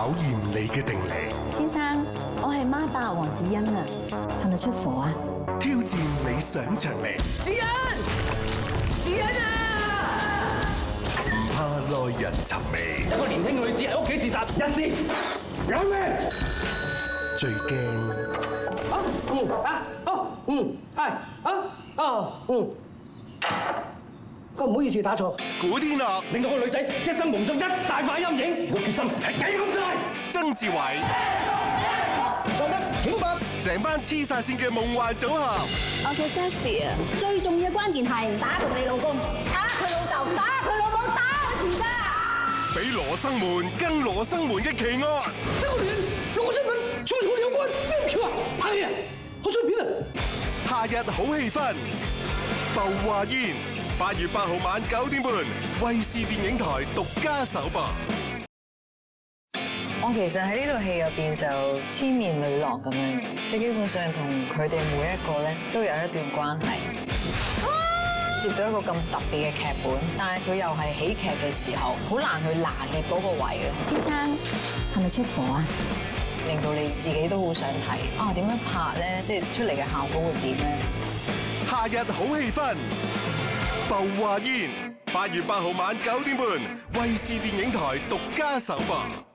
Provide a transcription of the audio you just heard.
考驗你嘅定力，先生，我係孖霸黃子欣啊，係咪出火啊？挑戰你上場力，子欣啊！唔怕耐人尋味。一個年輕女子喺屋企自殺一屍，有咩？最驚唔好意思打錯。古天樂、令到個女仔一生蒙上一大塊陰影，個決心係幾咁大？曾志偉，受得警白，成班黐晒線嘅夢幻組合，我叫 Sassy 啊。最重要嘅關鍵係打動你老公，打佢老豆，打佢老母，打佢全家。比羅生門更羅生門嘅奇案。這個人與我身份處處有關，咩橋啊？拍戲啊？好出片啊！夏日好氣氛，浮華煙，8月8號晚9點半，衛視電影台獨家首播。我其實喺呢套戲入邊就千面女郎咁樣，即係基本上同佢哋每一個咧都有一段關係。接到一個咁特別嘅劇本，但係佢又係喜劇嘅時候，好難去拿捏嗰個位嘅。先生，係咪出火啊？令到你自己都好想睇啊！點樣拍咧？即係出嚟嘅效果會點咧？夏日好氣氛，浮華煙，8月8號晚9點半，衛視電影台獨家首播。